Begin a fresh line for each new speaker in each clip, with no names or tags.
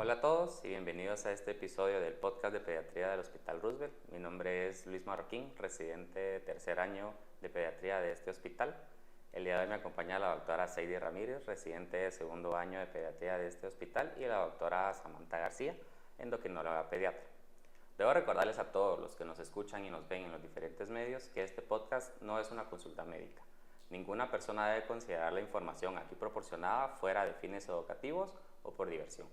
Hola a todos y bienvenidos a este episodio del podcast de pediatría del Hospital Roosevelt. Mi nombre es Luis Marroquín, residente de tercer año de pediatría de este hospital. El día de hoy me acompaña la doctora Seidy Ramírez, residente de segundo año de pediatría de este hospital, y la doctora Samantha García, endocrinóloga pediatra. Debo recordarles a todos los que nos escuchan y nos ven en los diferentes medios que este podcast no es una consulta médica. Ninguna persona debe considerar la información aquí proporcionada fuera de fines educativos o por diversión.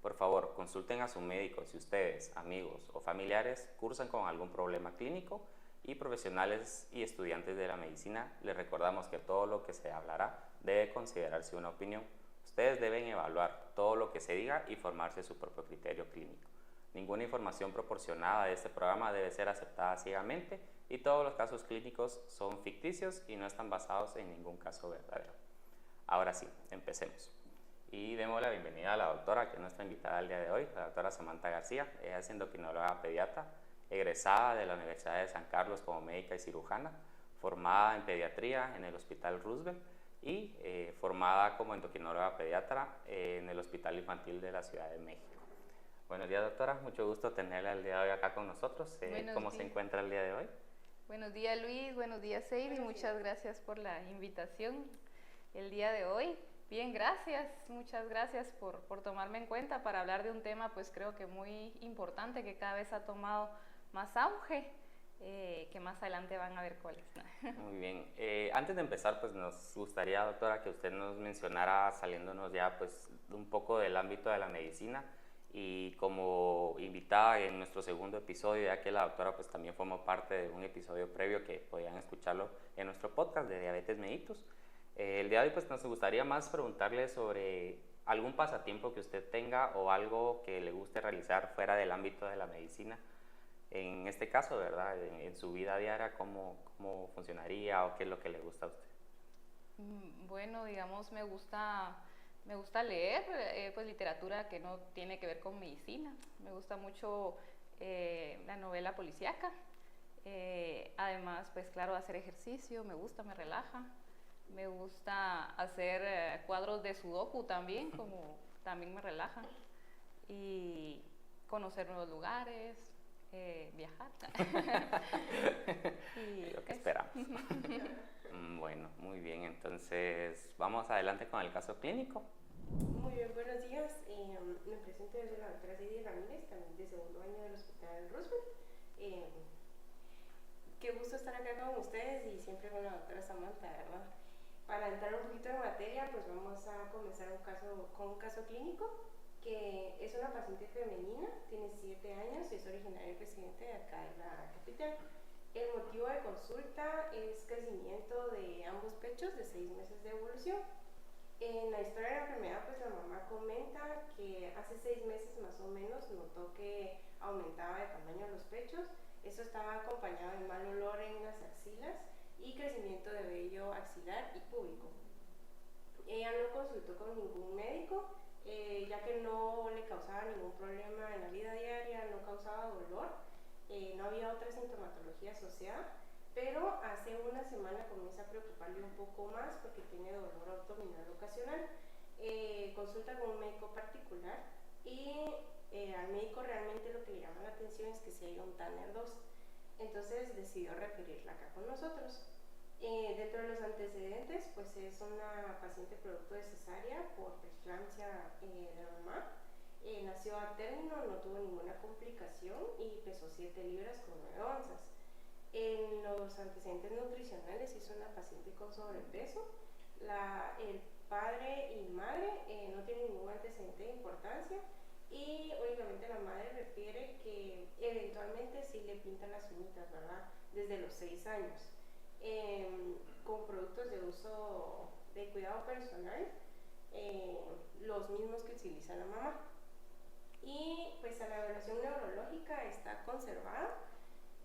Por favor, consulten a su médico si ustedes, amigos o familiares cursan con algún problema clínico, y profesionales y estudiantes de la medicina les recordamos que todo lo que se hablará debe considerarse una opinión. Ustedes deben evaluar todo lo que se diga y formarse su propio criterio clínico. Ninguna información proporcionada de este programa debe ser aceptada ciegamente y todos los casos clínicos son ficticios y no están basados en ningún caso verdadero. Ahora sí, empecemos. Y demos la bienvenida a la doctora, que es nuestra invitada el día de hoy, la doctora Samantha García. Ella es endocrinóloga pediatra, egresada de la Universidad de San Carlos como médica y cirujana, formada en pediatría en el Hospital Roosevelt y formada como endocrinóloga pediatra en el Hospital Infantil de la Ciudad de México. Buenos días, doctora. Mucho gusto tenerla el día de hoy acá con nosotros. ¿Cómo se encuentra el día de hoy?
Buenos días, Luis. Buenos días, Seidy. Muchas gracias por la invitación el día de hoy. Bien, gracias. Muchas gracias por tomarme en cuenta para hablar de un tema, pues creo que muy importante, que cada vez ha tomado más auge, que más adelante van a ver cuál es.
Muy bien. Antes de empezar, pues nos gustaría, doctora, que usted nos mencionara, saliéndonos ya pues un poco del ámbito de la medicina, y como invitada en nuestro segundo episodio, ya que la doctora pues también formó parte de un episodio previo que podían escucharlo en nuestro podcast de Diabetes Mellitus. El día de hoy pues nos gustaría más preguntarle sobre algún pasatiempo que usted tenga o algo que le guste realizar fuera del ámbito de la medicina. En este caso, ¿verdad? En su vida diaria, ¿cómo funcionaría o qué es lo que le gusta a usted?
Bueno, digamos, me gusta leer, pues literatura que no tiene que ver con medicina. Me gusta mucho la novela policíaca. Además, pues claro, hacer ejercicio, me relaja. Me gusta hacer cuadros de sudoku también, como también me relaja. Y conocer nuevos lugares, viajar.
Y lo que esperamos. Bueno, muy bien. Entonces, vamos adelante con el caso clínico.
Muy bien, buenos días. Me presento, yo soy la doctora Seidy Ramírez, también de segundo año del Hospital Roosevelt. Qué gusto estar acá con ustedes y siempre con la doctora Samantha, ¿verdad? Para entrar un poquito en materia, pues vamos a comenzar con un caso clínico, que es una paciente femenina, tiene 7 años y es originaria y residente de acá de la capital. El motivo de consulta es crecimiento de ambos pechos de 6 meses de evolución. En la historia de la enfermedad, pues la mamá comenta que hace 6 meses más o menos notó que aumentaba de tamaño los pechos. Eso estaba acompañado de mal olor en las axilas y crecimiento de vello axilar y púbico. Ella no consultó con ningún médico, ya que no le causaba ningún problema en la vida diaria, no causaba dolor, no había otra sintomatología asociada, pero hace una semana comienza a preocuparle un poco más porque tiene dolor abdominal ocasional. Consulta con un médico particular y al médico realmente lo que le llama la atención es que si hay un Tanner 2. Entonces decidió referirla acá con nosotros. Dentro de los antecedentes, pues es una paciente producto de cesárea por preeclampsia de la mamá. Nació a término, no tuvo ninguna complicación y pesó 7 libras con 9 onzas. En los antecedentes nutricionales es una paciente con sobrepeso. El padre y madre no tienen ningún antecedente de importancia, y únicamente la madre refiere que eventualmente sí le pintan las uñitas, ¿verdad? Desde los 6 años. Con productos de uso de cuidado personal, los mismos que utiliza la mamá. Y pues a la evaluación neurológica está conservada,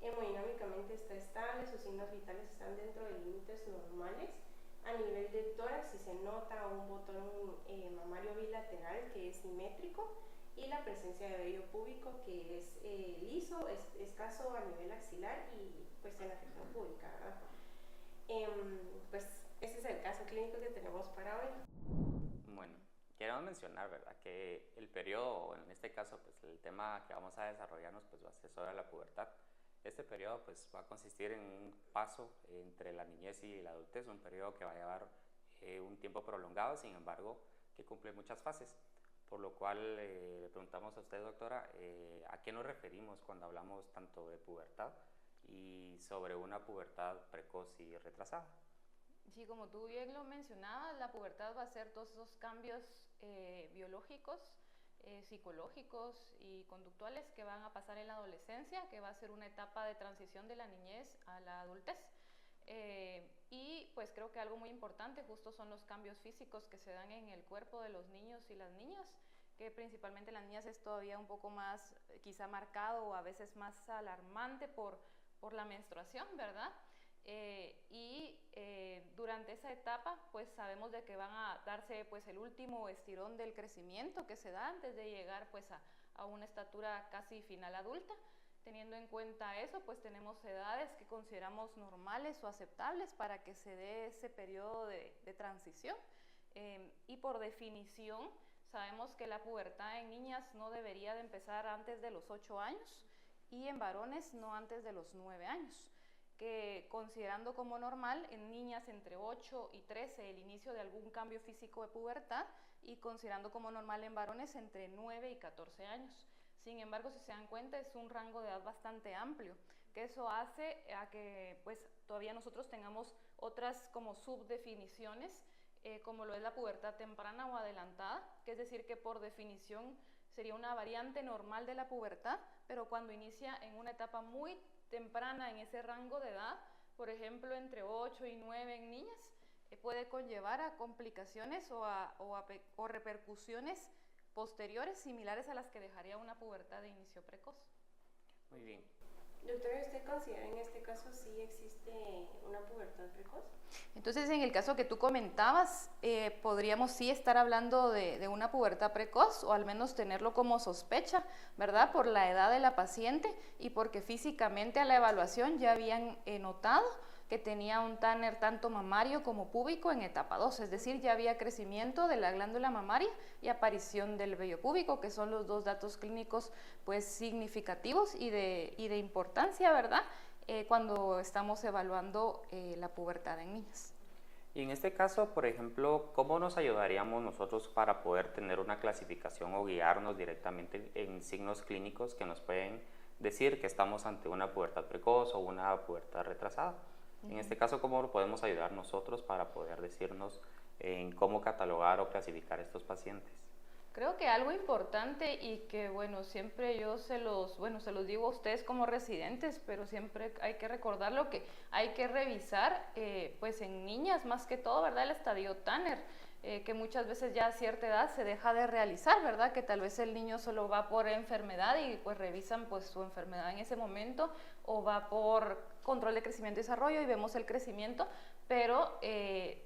hemodinámicamente está estable, sus signos vitales están dentro de límites normales. A nivel de tórax sí se nota un botón mamario bilateral que es simétrico, y la presencia de vello púbico que es liso, es escaso a nivel axilar y pues en la región púbica, ¿verdad? Pues ese es el caso clínico que tenemos para hoy.
Bueno, Queremos mencionar, ¿verdad?, que el periodo, en este caso, pues el tema que vamos a desarrollarnos, pues va a ser sobre la pubertad. Este periodo, pues, va a consistir en un paso entre la niñez y la adultez, un periodo que va a llevar un tiempo prolongado, sin embargo, que cumple muchas fases. Por lo cual, le preguntamos a usted, doctora, ¿a qué nos referimos cuando hablamos tanto de pubertad y sobre una pubertad precoz y retrasada?
Sí, como tú bien lo mencionabas, la pubertad va a ser todos esos cambios biológicos, psicológicos y conductuales que van a pasar en la adolescencia, que va a ser una etapa de transición de la niñez a la adultez. Y pues creo que algo muy importante justo son los cambios físicos que se dan en el cuerpo de los niños y las niñas, que principalmente en las niñas es todavía un poco más quizá marcado o a veces más alarmante por la menstruación, ¿verdad? Durante esa etapa pues sabemos de que van a darse pues el último estirón del crecimiento que se da antes de llegar pues a una estatura casi final adulta. Teniendo en cuenta eso, pues tenemos edades que consideramos normales o aceptables para que se dé ese periodo de transición. Y por definición, sabemos que la pubertad en niñas no debería de empezar antes de los 8 años y en varones no antes de los 9 años. Que considerando como normal en niñas entre 8 y 13 el inicio de algún cambio físico de pubertad y considerando como normal en varones entre 9 y 14 años. Sin embargo, si se dan cuenta, es un rango de edad bastante amplio, que eso hace a que pues, todavía nosotros tengamos otras como subdefiniciones, como lo es la pubertad temprana o adelantada, que es decir que por definición sería una variante normal de la pubertad, pero cuando inicia en una etapa muy temprana en ese rango de edad, por ejemplo entre 8 y 9 en niñas, puede conllevar a complicaciones o repercusiones posteriores similares a las que dejaría una pubertad de inicio precoz.
Muy bien.
Doctora, ¿usted considera en este caso sí existe una pubertad precoz?
Entonces, en el caso que tú comentabas, podríamos sí estar hablando de una pubertad precoz o al menos tenerlo como sospecha, ¿verdad? Por la edad de la paciente y porque físicamente a la evaluación ya habían notado que tenía un Tanner tanto mamario como púbico en etapa 2, es decir, ya había crecimiento de la glándula mamaria y aparición del vello púbico, que son los dos datos clínicos pues significativos y de importancia, ¿verdad? Cuando estamos evaluando la pubertad en niñas.
Y en este caso, por ejemplo, ¿cómo nos ayudaríamos nosotros para poder tener una clasificación o guiarnos directamente en signos clínicos que nos pueden decir que estamos ante una pubertad precoz o una pubertad retrasada? En este caso, ¿cómo podemos ayudar nosotros para poder decirnos en cómo catalogar o clasificar estos pacientes?
Creo que algo importante y que, bueno, siempre yo se los digo a ustedes como residentes, pero siempre hay que recordarlo que hay que revisar, pues en niñas más que todo, ¿verdad? El estadio Tanner, que muchas veces ya a cierta edad se deja de realizar, ¿verdad? Que tal vez el niño solo va por enfermedad y pues revisan pues su enfermedad en ese momento o va por control de crecimiento y desarrollo y vemos el crecimiento, pero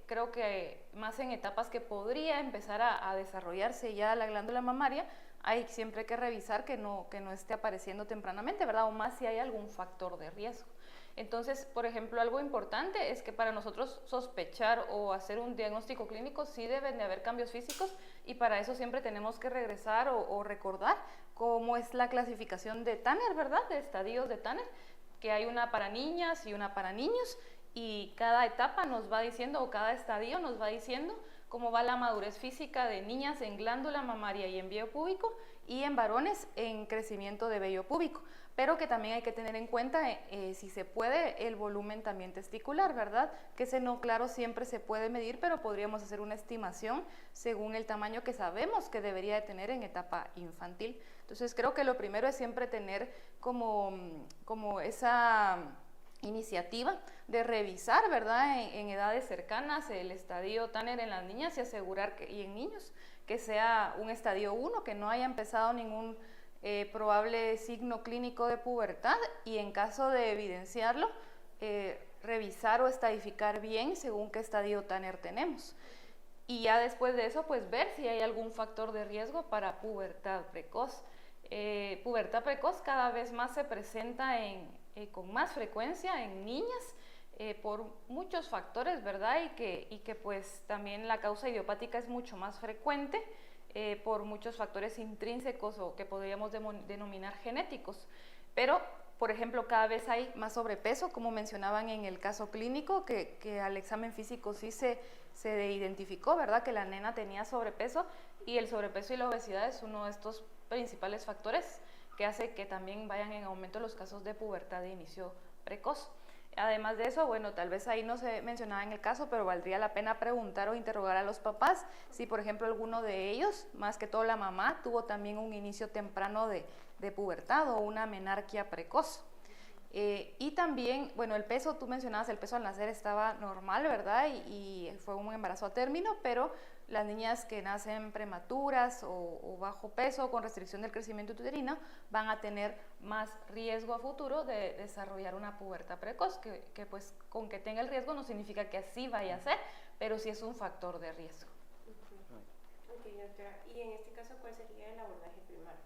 creo que más en etapas que podría empezar a desarrollarse ya la glándula mamaria, hay siempre que revisar que no esté apareciendo tempranamente, ¿verdad? O más si hay algún factor de riesgo. Entonces, por ejemplo, algo importante es que para nosotros sospechar o hacer un diagnóstico clínico sí deben de haber cambios físicos y para eso siempre tenemos que regresar o recordar cómo es la clasificación de Tanner, ¿verdad? De estadios de Tanner, que hay una para niñas y una para niños y cada etapa nos va diciendo o cada estadio nos va diciendo cómo va la madurez física de niñas en glándula mamaria y en vello púbico y en varones en crecimiento de vello púbico, pero que también hay que tener en cuenta si se puede el volumen también testicular, ¿verdad? Que ese no claro siempre se puede medir, pero podríamos hacer una estimación según el tamaño que sabemos que debería de tener en etapa infantil. Entonces creo que lo primero es siempre tener como esa iniciativa de revisar, ¿verdad? En edades cercanas el estadio Tanner en las niñas y asegurar y en niños que sea un estadio 1, que no haya empezado ningún probable signo clínico de pubertad y en caso de evidenciarlo, revisar o estadificar bien según qué estadio Tanner tenemos. Y ya después de eso, pues ver si hay algún factor de riesgo para pubertad precoz. Pubertad precoz cada vez más se presenta con más frecuencia en niñas por muchos factores, ¿verdad? Y que pues también la causa idiopática es mucho más frecuente por muchos factores intrínsecos o que podríamos denominar genéticos. Pero, por ejemplo, cada vez hay más sobrepeso, como mencionaban en el caso clínico, que al examen físico sí se identificó, ¿verdad? Que la nena tenía sobrepeso, y el sobrepeso y la obesidad es uno de estos principales factores que hace que también vayan en aumento los casos de pubertad de inicio precoz. Además de eso, bueno, tal vez ahí no se mencionaba en el caso, pero valdría la pena preguntar o interrogar a los papás si, por ejemplo, alguno de ellos, más que todo la mamá, tuvo también un inicio temprano de pubertad o una menarquia precoz. Y también, bueno, el peso, tú mencionabas, el peso al nacer estaba normal, ¿verdad? Y fue un embarazo a término, pero las niñas que nacen prematuras o bajo peso con restricción del crecimiento uterino van a tener más riesgo a futuro de desarrollar una pubertad precoz, que pues con que tenga el riesgo no significa que así vaya a ser, pero sí es un factor de riesgo.
Ok, doctora. Y en este caso, ¿cuál sería el abordaje primario?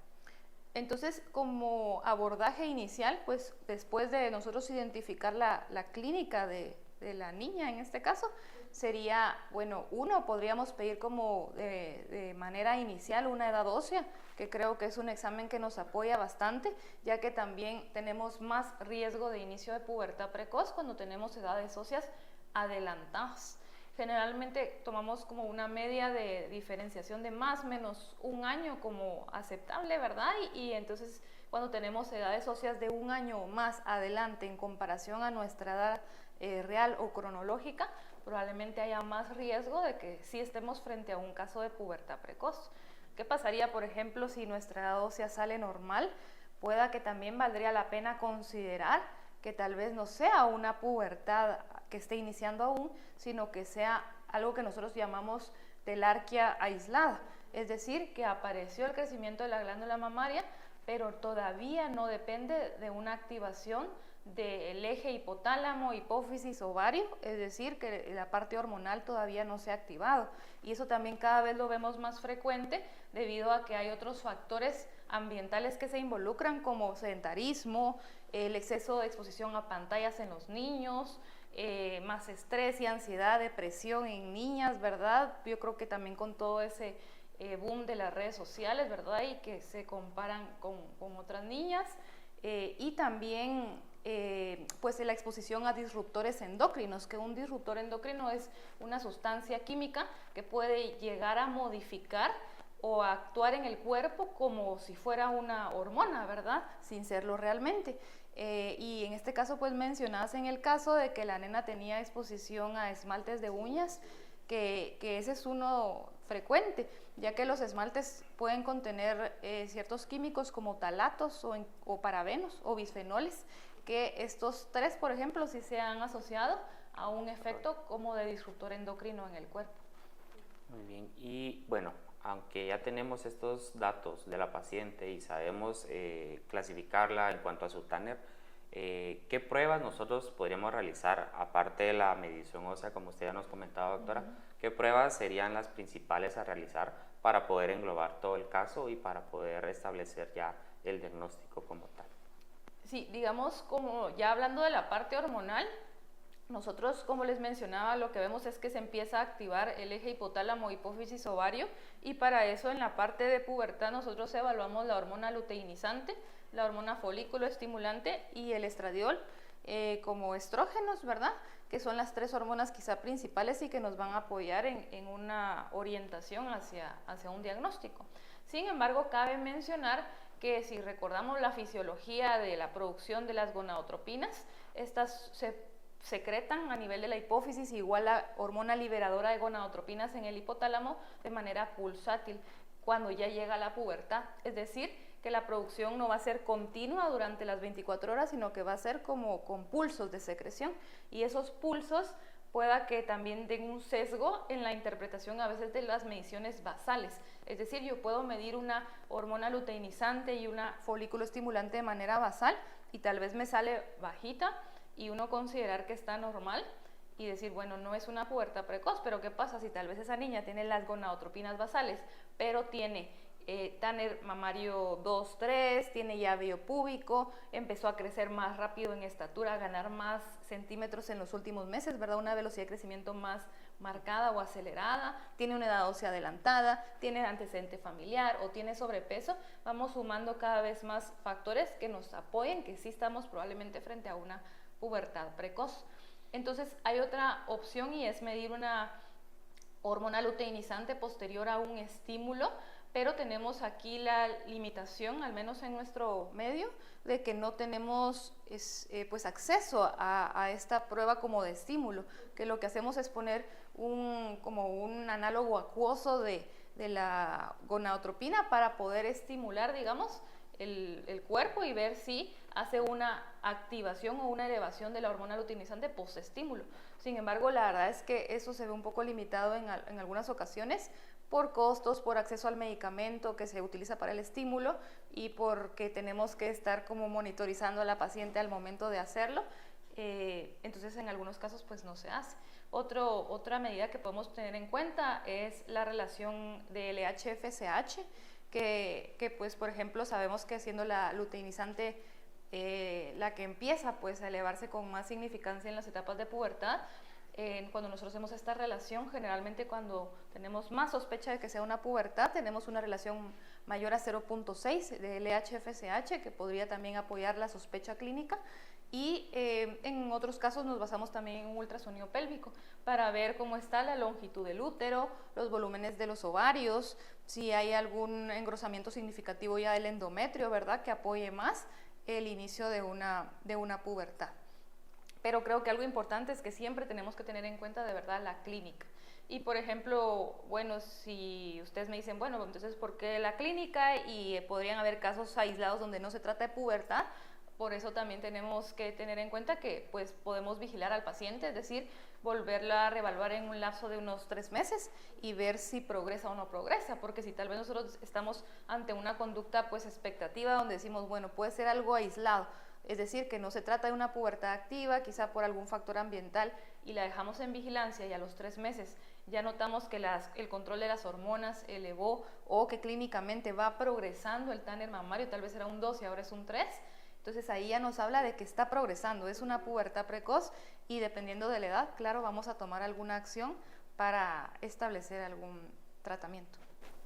Entonces, como abordaje inicial, pues después de nosotros identificar la clínica de la niña en este caso, sería, bueno, podríamos pedir como de manera inicial una edad ósea, que creo que es un examen que nos apoya bastante, ya que también tenemos más riesgo de inicio de pubertad precoz cuando tenemos edades óseas adelantadas. Generalmente tomamos como una media de diferenciación de más o menos un año como aceptable, ¿verdad? Y entonces cuando tenemos edades óseas de un año más adelante en comparación a nuestra edad real o cronológica, probablemente haya más riesgo de que sí estemos frente a un caso de pubertad precoz. ¿Qué pasaría, por ejemplo, si nuestra edad ósea sale normal? Pueda que también valdría la pena considerar que tal vez no sea una pubertad que esté iniciando aún, sino que sea algo que nosotros llamamos telarquía aislada, es decir, que apareció el crecimiento de la glándula mamaria, pero todavía no depende de una activación del eje hipotálamo, hipófisis, ovario, es decir, que la parte hormonal todavía no se ha activado. Y eso también cada vez lo vemos más frecuente debido a que hay otros factores ambientales que se involucran, como sedentarismo, el exceso de exposición a pantallas en los niños, más estrés y ansiedad, depresión en niñas, ¿verdad? Yo creo que también con todo ese boom de las redes sociales, ¿verdad? Y que se comparan con otras niñas. Y también pues la exposición a disruptores endocrinos, que un disruptor endocrino es una sustancia química que puede llegar a modificar o a actuar en el cuerpo como si fuera una hormona, ¿verdad? Sin serlo realmente. Y en este caso, pues mencionabas en el caso de que la nena tenía exposición a esmaltes de uñas, que ese es uno frecuente, ya que los esmaltes pueden contener ciertos químicos como talatos o parabenos o bisfenoles, que estos tres, por ejemplo, sí se han asociado a un efecto como de disruptor endocrino en el cuerpo.
Muy bien, y bueno, aunque ya tenemos estos datos de la paciente y sabemos clasificarla en cuanto a su Tanner, ¿qué pruebas nosotros podríamos realizar, aparte de la medición ósea, como usted ya nos comentaba, doctora? ¿Qué pruebas serían las principales a realizar para poder englobar todo el caso y para poder establecer ya el diagnóstico como tal?
Sí, digamos, como ya hablando de la parte hormonal, nosotros, como les mencionaba, lo que vemos es que se empieza a activar el eje hipotálamo, hipófisis, ovario, y para eso en la parte de pubertad nosotros evaluamos la hormona luteinizante, la hormona folículo estimulante y el estradiol como estrógenos, ¿verdad? Que son las tres hormonas quizá principales y que nos van a apoyar en una orientación hacia un diagnóstico. Sin embargo, cabe mencionar que si recordamos la fisiología de la producción de las gonadotropinas, estas se secretan a nivel de la hipófisis igual a hormona liberadora de gonadotropinas en el hipotálamo de manera pulsátil cuando ya llega la pubertad, es decir, que la producción no va a ser continua durante las 24 horas, sino que va a ser como con pulsos de secreción, y esos pulsos pueda que también den un sesgo en la interpretación a veces de las mediciones basales. Es decir, yo puedo medir una hormona luteinizante y una folículo estimulante de manera basal y tal vez me sale bajita y uno considerar que está normal y decir, bueno, no es una pubertad precoz, pero ¿qué pasa si tal vez esa niña tiene las gonadotropinas basales, pero tiene Tanner mamario 2, 3, tiene ya vello púbico, empezó a crecer más rápido en estatura, a ganar más centímetros en los últimos meses, ¿verdad? Una velocidad de crecimiento más marcada o acelerada, tiene una edad ósea adelantada, tiene antecedente familiar o tiene sobrepeso. Vamos sumando cada vez más factores que nos apoyen que sí estamos probablemente frente a una pubertad precoz. Entonces hay otra opción y es medir una hormona luteinizante posterior a un estímulo, pero tenemos aquí la limitación, al menos en nuestro medio, de que no tenemos pues acceso a esta prueba como de estímulo, que lo que hacemos es poner como un análogo acuoso de la gonadotropina para poder estimular, digamos, el cuerpo y ver si hace una activación o una elevación de la hormona luteinizante post-estímulo. Sin embargo, la verdad es que eso se ve un poco limitado en algunas ocasiones por costos, por acceso al medicamento que se utiliza para el estímulo y porque tenemos que estar como monitorizando a la paciente al momento de hacerlo. Entonces, en algunos casos, pues no se hace. Otra medida que podemos tener en cuenta es la relación de LH-FSH, que pues, por ejemplo, sabemos que siendo la luteinizante la que empieza pues a elevarse con más significancia en las etapas de pubertad, cuando nosotros hacemos esta relación, generalmente cuando tenemos más sospecha de que sea una pubertad, tenemos una relación mayor a 0.6 de LH-FSH, que podría también apoyar la sospecha clínica. Y en otros casos nos basamos también en un ultrasonido pélvico para ver cómo está la longitud del útero, los volúmenes de los ovarios, si hay algún engrosamiento significativo ya del endometrio, ¿verdad?, que apoye más el inicio de una pubertad. Pero creo que algo importante es que siempre tenemos que tener en cuenta de verdad la clínica. Y por ejemplo, bueno, si ustedes me dicen, bueno, entonces ¿por qué la clínica? Y podrían haber casos aislados donde no se trata de pubertad. Por eso también tenemos que tener en cuenta que pues podemos vigilar al paciente, es decir, volverla a reevaluar en un lapso de unos 3 meses y ver si progresa o no progresa, porque si tal vez nosotros estamos ante una conducta pues expectativa donde decimos, bueno, puede ser algo aislado, es decir, que no se trata de una pubertad activa, quizá por algún factor ambiental, y la dejamos en vigilancia y a los 3 meses ya notamos que el control de las hormonas elevó o que clínicamente va progresando el Tanner mamario, tal vez era un 2 y ahora es un 3, entonces ahí ya nos habla de que está progresando, es una pubertad precoz y dependiendo de la edad, claro, vamos a tomar alguna acción para establecer algún tratamiento.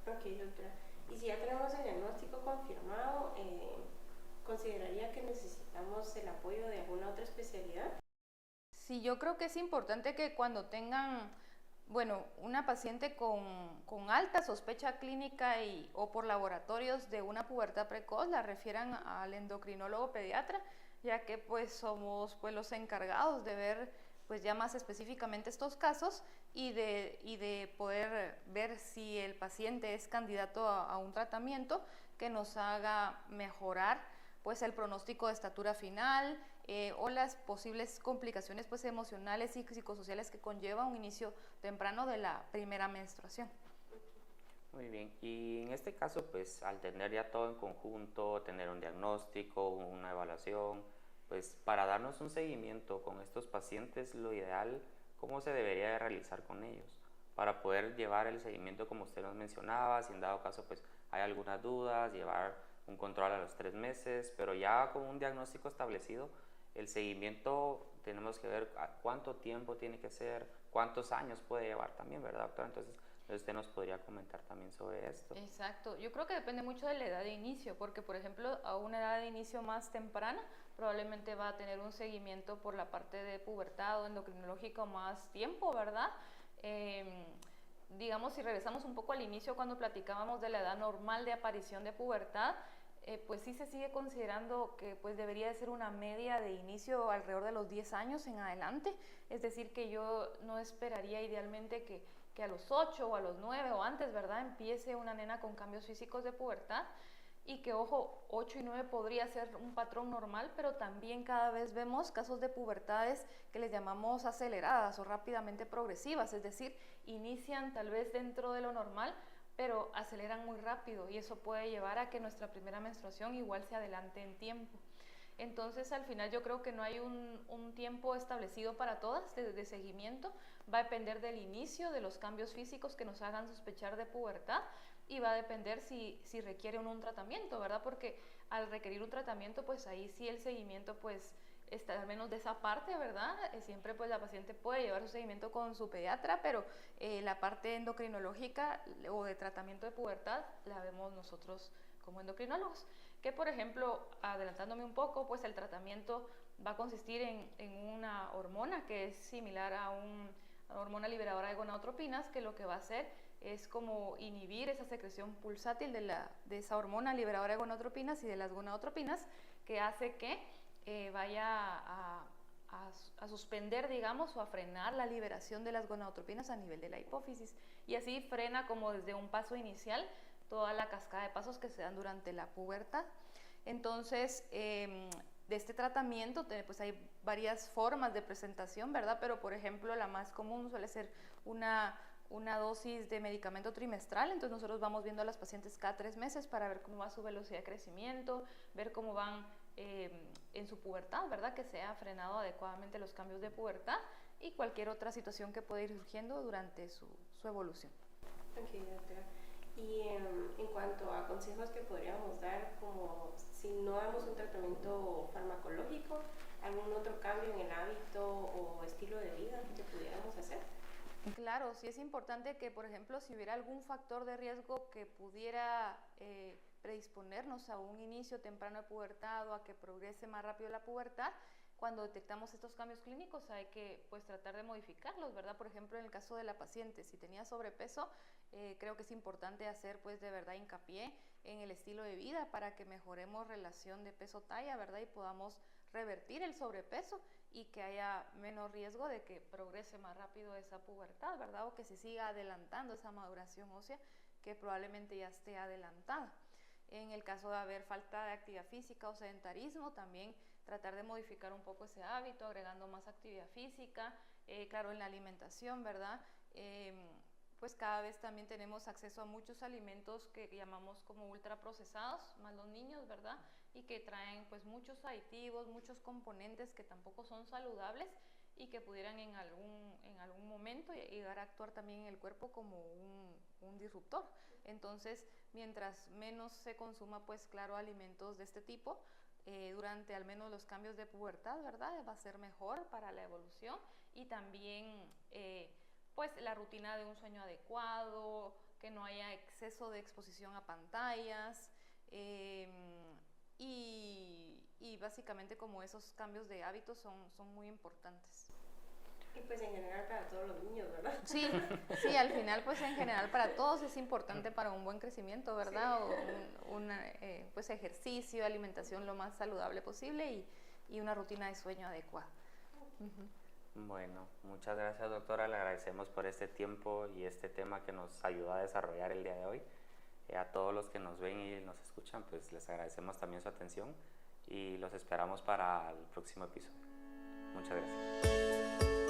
Ok, doctora. Y si ya tenemos el diagnóstico confirmado, ¿consideraría que necesitamos el apoyo de alguna otra especialidad?
Sí, yo creo que es importante que cuando tengan, bueno, una paciente con alta sospecha clínica o por laboratorios de una pubertad precoz, la refieran al endocrinólogo pediatra, ya que pues somos pues los encargados de ver pues ya más específicamente estos casos y de poder ver si el paciente es candidato a un tratamiento que nos haga mejorar pues el pronóstico de estatura final o las posibles complicaciones pues emocionales y psicosociales que conlleva un inicio temprano de la primera menstruación.
Muy bien, y en este caso pues al tener ya todo en conjunto, tener un diagnóstico, una evaluación, pues para darnos un seguimiento con estos pacientes, lo ideal, ¿cómo se debería de realizar con ellos? Para poder llevar el seguimiento como usted nos mencionaba, si en dado caso pues hay algunas dudas, llevar un control a los 3 meses, pero ya con un diagnóstico establecido, el seguimiento tenemos que ver cuánto tiempo tiene que ser, cuántos años puede llevar también, ¿verdad, doctora? Entonces, usted nos podría comentar también sobre esto.
Exacto, yo creo que depende mucho de la edad de inicio, porque por ejemplo, a una edad de inicio más temprana, probablemente va a tener un seguimiento por la parte de pubertad o endocrinológico más tiempo, ¿verdad? Digamos, si regresamos un poco al inicio cuando platicábamos de la edad normal de aparición de pubertad, pues sí se sigue considerando que pues debería de ser una media de inicio alrededor de los 10 años en adelante, es decir, que yo no esperaría idealmente que a los 8 o a los 9 o antes, ¿verdad?, empiece una nena con cambios físicos de pubertad y que, ojo, 8 y 9 podría ser un patrón normal, pero también cada vez vemos casos de pubertades que les llamamos aceleradas o rápidamente progresivas, es decir, inician tal vez dentro de lo normal, pero aceleran muy rápido y eso puede llevar a que nuestra primera menstruación igual se adelante en tiempo. Entonces, al final yo creo que no hay un tiempo establecido para todas de seguimiento, va a depender del inicio, de los cambios físicos que nos hagan sospechar de pubertad y va a depender si requiere un tratamiento, ¿verdad? Porque al requerir un tratamiento, pues ahí sí el seguimiento, pues está al menos de esa parte, ¿verdad? Siempre pues la paciente puede llevar su seguimiento con su pediatra, pero la parte endocrinológica o de tratamiento de pubertad la vemos nosotros como endocrinólogos. Que por ejemplo, adelantándome un poco, pues el tratamiento va a consistir en una hormona que es similar a una hormona liberadora de gonadotropinas, que lo que va a hacer es como inhibir esa secreción pulsátil de esa hormona liberadora de gonadotropinas y de las gonadotropinas, que hace que vaya a suspender, digamos, o a frenar la liberación de las gonadotropinas a nivel de la hipófisis. Y así frena como desde un paso inicial toda la cascada de pasos que se dan durante la pubertad. Entonces, de este tratamiento, pues hay varias formas de presentación, ¿verdad? Pero, por ejemplo, la más común suele ser una dosis de medicamento trimestral. Entonces nosotros vamos viendo a las pacientes cada 3 meses para ver cómo va su velocidad de crecimiento, ver cómo van en su pubertad, ¿verdad? Que se ha frenado adecuadamente los cambios de pubertad y cualquier otra situación que pueda ir surgiendo durante su evolución.
Ok, doctora. Y en cuanto a consejos que podríamos dar, como si no damos un tratamiento farmacológico, ¿algún otro cambio en el hábito o estilo de vida que pudiéramos hacer?
Claro, sí es importante que, por ejemplo, si hubiera algún factor de riesgo que pudiera predisponernos a un inicio temprano de pubertad o a que progrese más rápido la pubertad, cuando detectamos estos cambios clínicos hay que pues tratar de modificarlos, ¿verdad? Por ejemplo, en el caso de la paciente, si tenía sobrepeso, creo que es importante hacer pues de verdad hincapié en el estilo de vida para que mejoremos relación de peso-talla, ¿verdad? Y podamos revertir el sobrepeso y que haya menos riesgo de que progrese más rápido esa pubertad, ¿verdad? O que se siga adelantando esa maduración ósea que probablemente ya esté adelantada. En el caso de haber falta de actividad física o sedentarismo, también tratar de modificar un poco ese hábito, agregando más actividad física, claro, en la alimentación, ¿verdad? Pues cada vez también tenemos acceso a muchos alimentos que llamamos como ultraprocesados, más los niños, ¿verdad? Y que traen pues muchos aditivos, muchos componentes que tampoco son saludables y que pudieran en algún momento llegar a actuar también en el cuerpo como un disruptor. Entonces, mientras menos se consuma, pues claro, alimentos de este tipo, durante al menos los cambios de pubertad, ¿verdad? Va a ser mejor para la evolución y también pues la rutina de un sueño adecuado, que no haya exceso de exposición a pantallas y básicamente como esos cambios de hábitos son muy importantes.
Y pues en general para todos los niños, ¿verdad?
Sí, al final pues en general para todos es importante para un buen crecimiento, ¿verdad? Sí. O pues ejercicio, alimentación lo más saludable posible y una rutina de sueño adecuada.
Bueno, muchas gracias doctora, le agradecemos por este tiempo y este tema que nos ayudó a desarrollar el día de hoy. A todos los que nos ven y nos escuchan, pues les agradecemos también su atención y los esperamos para el próximo episodio. Muchas gracias.